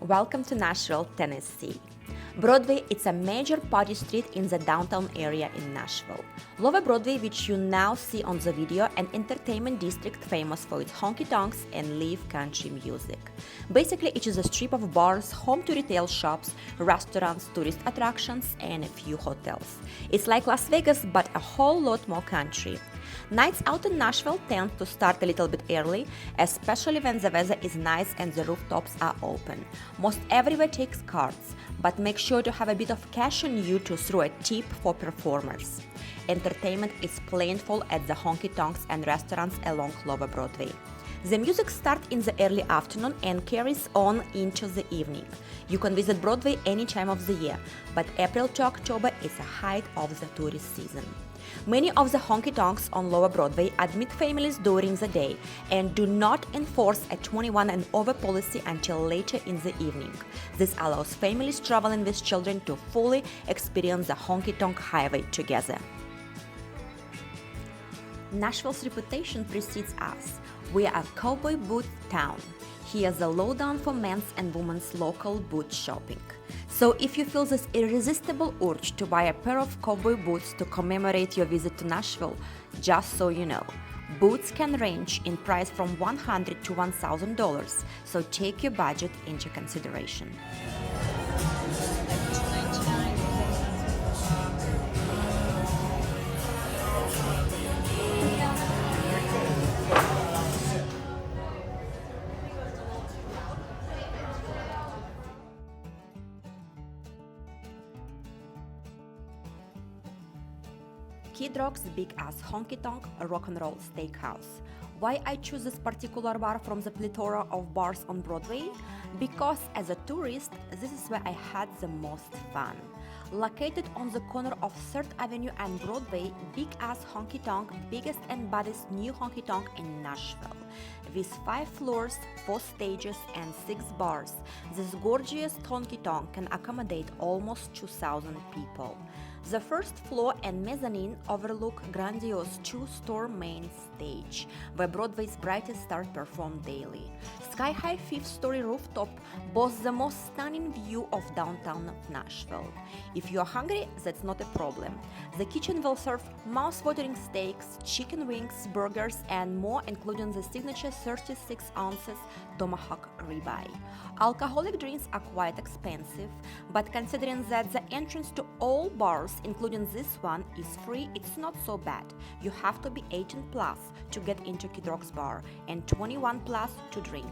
Welcome to Nashville, Tennessee. Broadway is a major party street in the downtown area in Nashville. Lower Broadway, which you now see on the video, an entertainment district famous for its honky tonks and live country music. Basically, it is a strip of bars, home to retail shops, restaurants, tourist attractions, and a few hotels. It's like Las Vegas, but a whole lot more country. Nights out in Nashville tend to start a little bit early, especially when the weather is nice and the rooftops are open. Most everywhere takes cards, but make sure to have a bit of cash on you to throw a tip for performers. Entertainment is plentiful at the honky tonks and restaurants along Lower Broadway. The music starts in the early afternoon and carries on into the evening. You can visit Broadway any time of the year, but April to October is the height of the tourist season. Many of the honky tonks on Lower Broadway admit families during the day and do not enforce a 21 and over policy until later in the evening. This allows families traveling with children to fully experience the honky tonk highway together. Nashville's reputation precedes us. We are a cowboy boot town. Here's the lowdown for men's and women's local boot shopping. So if you feel this irresistible urge to buy a pair of cowboy boots to commemorate your visit to Nashville, just so you know, boots can range in price from $100 to $1,000, so take your budget into consideration. Kid Rock's big ass honky tonk rock and roll steakhouse. Why I choose this particular bar from the plethora of bars on Broadway? Because as a tourist, this is where I had the most fun. Located on the corner of 3rd Avenue and Broadway, big ass honky tonk, biggest and baddest new honky tonk in Nashville. With 5 floors, 4 stages, and 6 bars, this gorgeous honky tonk can accommodate almost 2,000 people. The first floor and mezzanine overlook grandiose 2-story main stage, where Broadway's brightest stars perform daily. Sky-high 5th-story rooftop boasts the most stunning view of downtown Nashville. If you're hungry, that's not a problem. The kitchen will serve mouth-watering steaks, chicken wings, burgers, and more, including the signature 36 ounces tomahawk ribeye. Alcoholic drinks are quite expensive, but considering that the entrance to all bars, including this one, is free, it's not so bad. You have to be 18 plus to get into Kid Rock's bar and 21 plus to drink.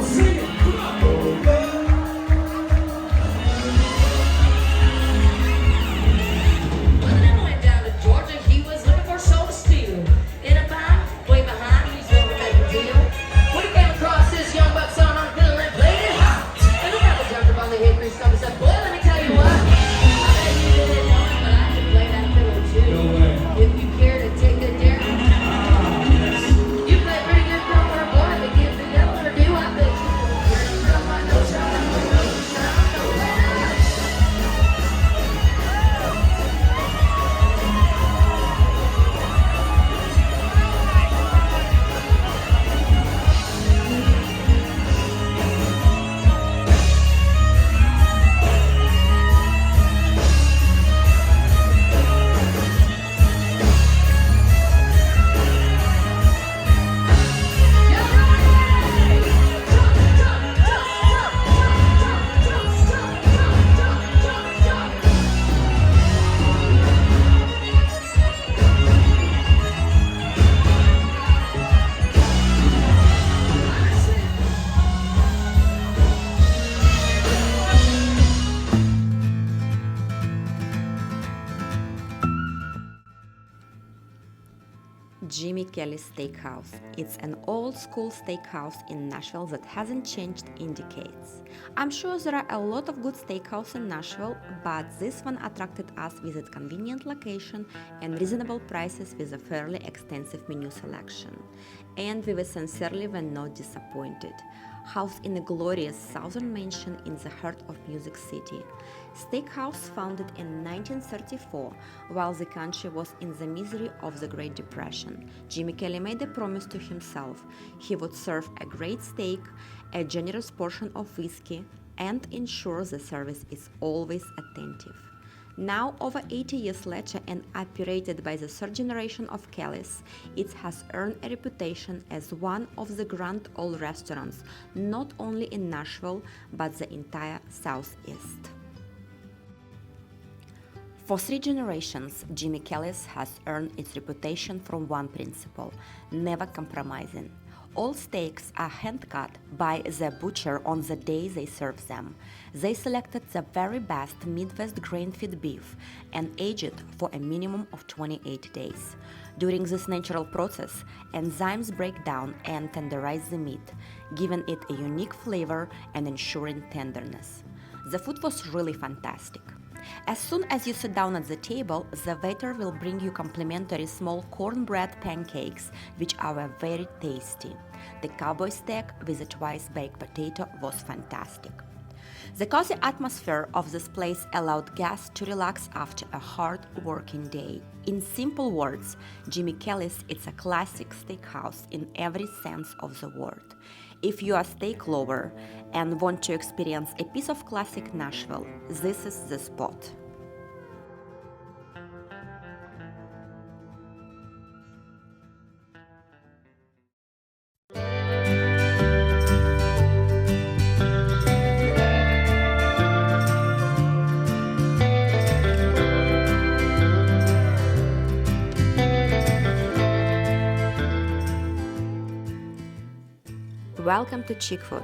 See Jimmy Kelly's Steakhouse. It's an old-school steakhouse in Nashville that hasn't changed in decades. I'm sure there are a lot of good steakhouses in Nashville, but this one attracted us with its convenient location and reasonable prices with a fairly extensive menu selection. And we were not disappointed. Housed in a glorious southern mansion in the heart of Music City. Steakhouse founded in 1934, while the country was in the misery of the Great Depression. Jimmy Kelly made a promise to himself. He would serve a great steak, a generous portion of whiskey, and ensure the service is always attentive. Now, over 80 years later and operated by the third generation of Kellys, it has earned a reputation as one of the grand old restaurants, not only in Nashville, but the entire Southeast. For 3 generations, Jimmy Kelly's has earned its reputation from one principle: never compromising. All steaks are hand-cut by the butcher on the day they serve them. They selected the very best Midwest grain-fed beef and aged it for a minimum of 28 days. During this natural process, enzymes break down and tenderize the meat, giving it a unique flavor and ensuring tenderness. The food was really fantastic. As soon as you sit down at the table, the waiter will bring you complimentary small cornbread pancakes, which are very tasty. The cowboy steak with a twice-baked potato was fantastic. The cozy atmosphere of this place allowed guests to relax after a hard working day. In simple words, Jimmy Kelly's is a classic steakhouse in every sense of the word. If you are a steak lover and want to experience a piece of classic Nashville, this is the spot. Welcome to Cheekwood.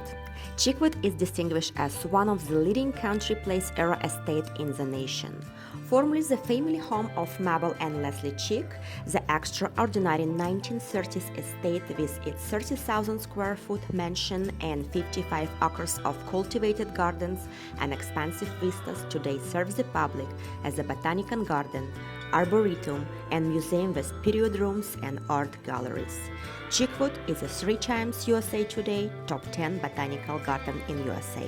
Cheekwood is distinguished as one of the leading country place era estate in the nation. Formerly the family home of Mabel and Leslie Cheek, the extraordinary 1930s estate with its 30,000 square foot mansion and 55 acres of cultivated gardens and expansive vistas today serves the public as a botanical garden, arboretum, and museum with period rooms and art galleries. Cheekwood is a 3 times USA Today top 10 botanical garden in USA.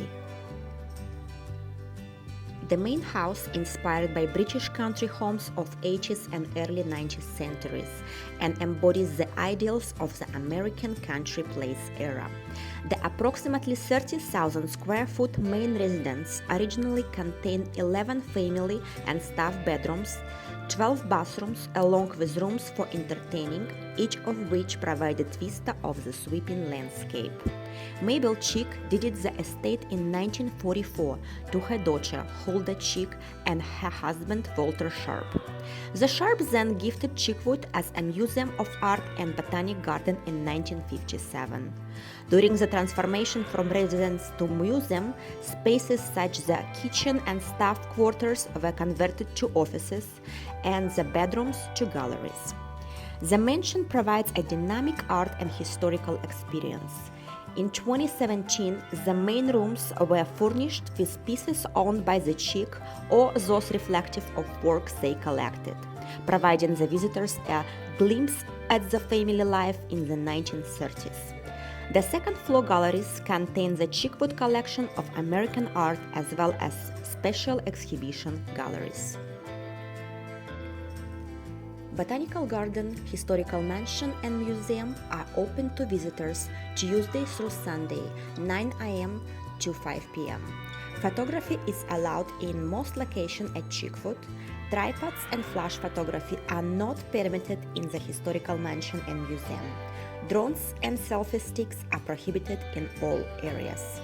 The main house, inspired by British country homes of 80s and early 90th centuries, and embodies the ideals of the American country place era. The approximately 30,000 square foot main residence originally contained 11 family and staff bedrooms, 12 bathrooms along with rooms for entertaining, each of which provided vista of the sweeping landscape. Mabel Cheek deeded the estate in 1944 to her daughter Huldah Cheek and her husband Walter Sharp. The Sharps then gifted Cheekwood as a museum of art and botanic garden in 1957. During the transformation from residence to museum, spaces such as the kitchen and staff quarters were converted to offices and the bedrooms to galleries. The mansion provides a dynamic art and historical experience. In 2017, the main rooms were furnished with pieces owned by the Cheek or those reflective of works they collected, providing the visitors a glimpse at the family life in the 1930s. The second floor galleries contain the Cheekwood collection of American art as well as special exhibition galleries. Botanical Garden, Historical Mansion and Museum are open to visitors Tuesday through Sunday, 9 a.m. to 5 p.m. Photography is allowed in most locations at Cheekwood. Tripods and flash photography are not permitted in the Historical Mansion and Museum. Drones and selfie sticks are prohibited in all areas.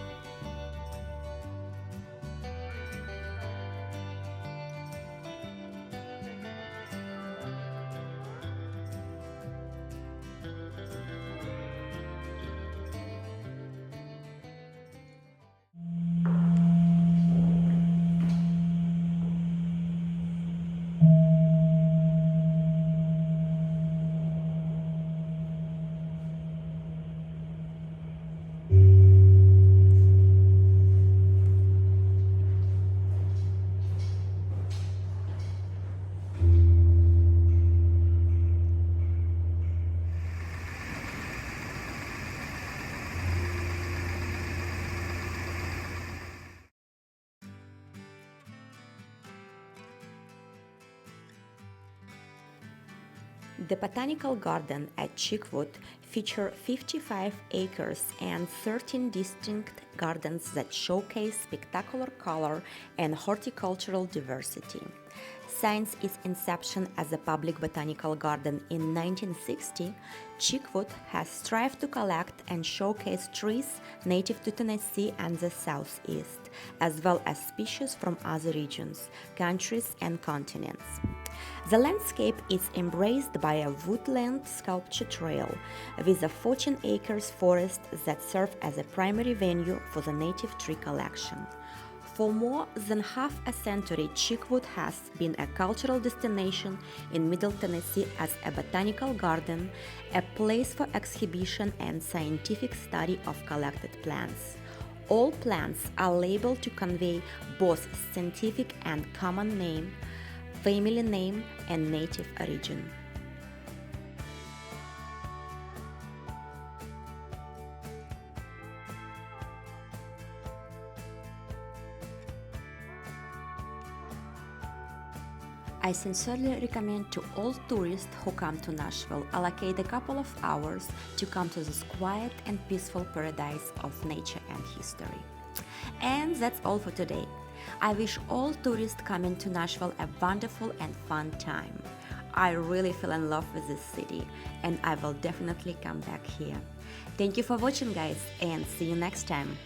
The Botanical Garden at Cheekwood features 55 acres and 13 distinct gardens that showcase spectacular color and horticultural diversity. Since its inception as a public botanical garden in 1960, Cheekwood has strived to collect and showcase trees native to Tennessee and the Southeast, as well as species from other regions, countries, and continents. The landscape is embraced by a woodland sculpture trail with a 14 acres forest that serves as a primary venue for the native tree collection. For more than half a century, Cheekwood has been a cultural destination in Middle Tennessee as a botanical garden, a place for exhibition and scientific study of collected plants. All plants are labeled to convey both scientific and common name, family name, and native origin. I sincerely recommend to all tourists who come to Nashville allocate a couple of hours to come to this quiet and peaceful paradise of nature and history. And that's all for today. I wish all tourists coming to Nashville a wonderful and fun time. I really fell in love with this city and I will definitely come back here. Thank you for watching, guys, and see you next time.